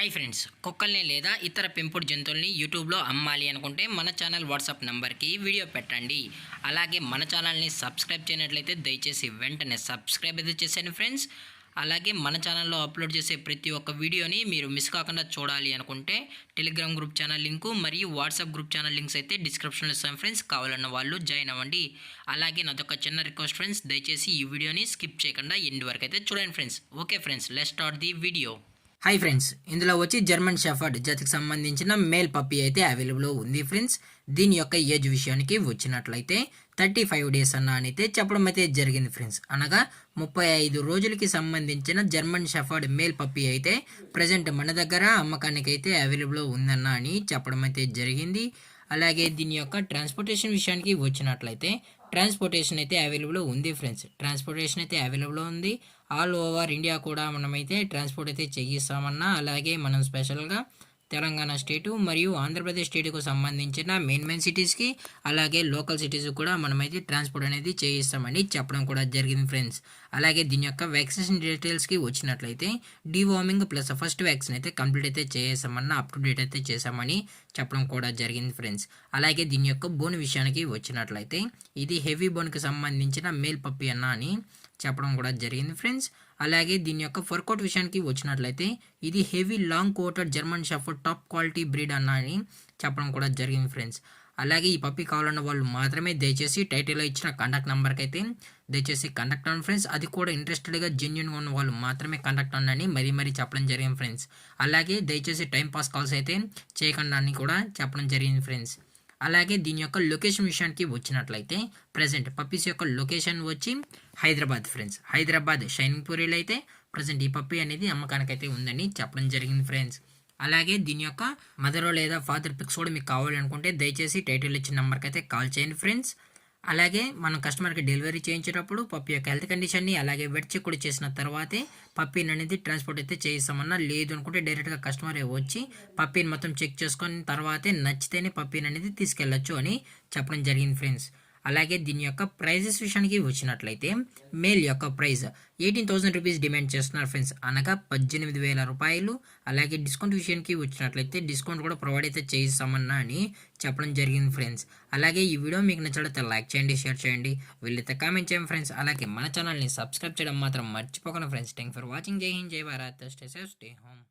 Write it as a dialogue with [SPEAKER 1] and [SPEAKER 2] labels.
[SPEAKER 1] Hi friends, కుక్కల్ని లేదా ఇతర పెంపుడు జంతువుల్ని యూట్యూబ్లో అమ్మాలి అనుకుంటే మన ఛానల్ వాట్సాప్ నెంబర్కి వీడియో పెట్టండి. అలాగే మన ఛానల్ని సబ్స్క్రైబ్ చేయనట్లయితే దయచేసి వెంటనే సబ్స్క్రైబ్ అయితే చేసేయండి ఫ్రెండ్స్. అలాగే మన ఛానల్లో అప్లోడ్ చేసే ప్రతి ఒక్క వీడియోని మీరు మిస్ కాకుండా చూడాలి అనుకుంటే టెలిగ్రామ్ గ్రూప్ ఛానల్ లింకు మరియు వాట్సాప్ గ్రూప్ ఛానల్ లింక్స్ అయితే డిస్క్రిప్షన్లో ఇస్తాను ఫ్రెండ్స్. కావాలన్న వాళ్ళు జాయిన్ అవ్వండి. అలాగే నాదొక చిన్న రిక్వెస్ట్ ఫ్రెండ్స్, దయచేసి ఈ వీడియోని స్కిప్ చేయకుండా ఎండ్ వరకు అయితే చూడండి friends. Okay friends, let's start the video. Hi friends, ఇందులో వచ్చి జర్మన్ షెఫర్డ్ జాతికి సంబంధించిన మేల్ పప్పీ అయితే అవైలబుల్ ఉంది ఫ్రెండ్స్. దీని యొక్క ఏజ్ విషయానికి వచ్చినట్లయితే 35 డేస్ అని అయితే చెప్పడం అయితే జరిగింది ఫ్రెండ్స్. అనగా 35 రోజులకి సంబంధించిన జర్మన్ షెఫర్డ్ మేల్ పప్పీ అయితే ప్రజెంట్ మన దగ్గర అమ్మకానికి అయితే అవైలబుల్ ఉందన్న అని చెప్పడం అయితే జరిగింది. అలాగే దీని యొక్క ట్రాన్స్పోర్టేషన్ విషయానికి వచ్చినట్లయితే ట్రాన్స్పోర్టేషన్ అయితే అవైలబుల్ ఉంది ఫ్రెండ్స్. ట్రాన్స్పోర్టేషన్ అయితే అవైలబుల్ ఉంది. ఆల్ ఓవర్ ఇండియా కూడా మనమైతే ట్రాన్స్పోర్ట్ అయితే చేయిస్తామన్నా. అలాగే మనం స్పెషల్గా తెలంగాణ స్టేటు మరియు ఆంధ్రప్రదేశ్ స్టేటుకు సంబంధించిన మెయిన్ సిటీస్కి అలాగే లోకల్ సిటీస్కి కూడా మనమైతే ట్రాన్స్పోర్ట్ అనేది చేయిస్తామని చెప్పడం కూడా జరిగింది ఫ్రెండ్స్. అలాగే దీని యొక్క వ్యాక్సినేషన్ డీటెయిల్స్కి వచ్చినట్లయితే డీవార్మింగ్ ప్లస్ ఫస్ట్ వ్యాక్సిన్ అయితే కంప్లీట్ అయితే చేసామన్నా, అప్ టు డేట్ అయితే చేసామని చెప్పడం కూడా జరిగింది ఫ్రెండ్స్. అలాగే దీని యొక్క బోన్ విషయానికి వచ్చినట్లయితే ఇది హెవీ బోన్కి సంబంధించిన మేల్ పప్పీ అని చెప్పడం కూడా జరిగింది ఫ్రెండ్స్. అలాగే దీని యొక్క ఫర్కోట్ విషయానికి వచ్చినట్లయితే ఇది heavy long coated German shepherd top quality breed అని చెప్పడం కూడా జరిగింది ఫ్రెండ్స్. అలాగే ఈ పప్పీ కావాలన్న వాళ్ళు మాత్రమే దయచేసి టైటిల్లో ఇచ్చిన కాంటాక్ట్ నెంబర్కి అయితే దయచేసి కాంటాక్ట్ అవ్వండి ఫ్రెండ్స్. అది కూడా ఇంట్రెస్టెడ్గా జెన్యున్గా ఉన్న వాళ్ళు మాత్రమే కాంటాక్ట్ అవ్వండి మరీ చెప్పడం జరిగింది ఫ్రెండ్స్. అలాగే దయచేసి టైం పాస్ కాల్స్ అయితే చేయకుండా అని కూడా చెప్పడం జరిగింది ఫ్రెండ్స్. అలాగే దీని యొక్క లొకేషన్ విషయానికి వచ్చినట్లయితే ప్రజెంట్ పప్పీస్ యొక్క లొకేషన్ వచ్చి హైదరాబాద్ ఫ్రెండ్స్. హైదరాబాద్ షైనింగ్ పూరిలో అయితే ప్రజెంట్ ఈ పప్పీ అనేది అమ్మకానికైతే ఉందని చెప్పడం జరిగింది ఫ్రెండ్స్. అలాగే దీని యొక్క మదర్ లేదా ఫాదర్ పిక్స్ కూడా మీకు కావాలి అనుకుంటే దయచేసి టైటిల్ ఇచ్చిన నెంబర్కి అయితే కాల్ చేయండి ఫ్రెండ్స్. అలాగే మనం కస్టమర్కి డెలివరీ చేయించేటప్పుడు పప్పీ యొక్క హెల్త్ కండిషన్ని అలాగే వెట్ చెక్ కూడా చేసిన తర్వాతే పప్పీని అనేది ట్రాన్స్పోర్ట్ అయితే చేయిస్తామన్నా. లేదు అనుకుంటే డైరెక్ట్గా కస్టమర్ వచ్చి పప్పీని మొత్తం చెక్ చేసుకున్న తర్వాతే నచ్చితేనే పప్పీని అనేది తీసుకెళ్ళచ్చు అని చెప్పడం జరిగింది ఫ్రెండ్స్. అలాగే దీని యొక్క ప్రైజెస్ విషయానికి వచ్చినట్లయితే మేల్ యొక్క ప్రైస్ 18,000 రూపీస్ డిమాండ్ చేస్తున్నారు ఫ్రెండ్స్, అనగా 18,000 రూపాయలు. అలాగే డిస్కౌంట్ విషయానికి వచ్చినట్లయితే డిస్కౌంట్ కూడా ప్రొవైడ్ అయితే చేయిస్తామన్నా అని చెప్పడం జరిగింది ఫ్రెండ్స్. అలాగే ఈ వీడియో మీకు నచ్చినట్లయితే లైక్ చేయండి, షేర్ చేయండి, వీళ్ళైతే కామెంట్ చేయండి ఫ్రెండ్స్. అలాగే మన ఛానల్ని సబ్స్క్రైబ్ చేయడం మాత్రం మర్చిపోకండి ఫ్రెండ్స్. Thank for watching. జై హింద్, జై Bharat, stay safe, stay home.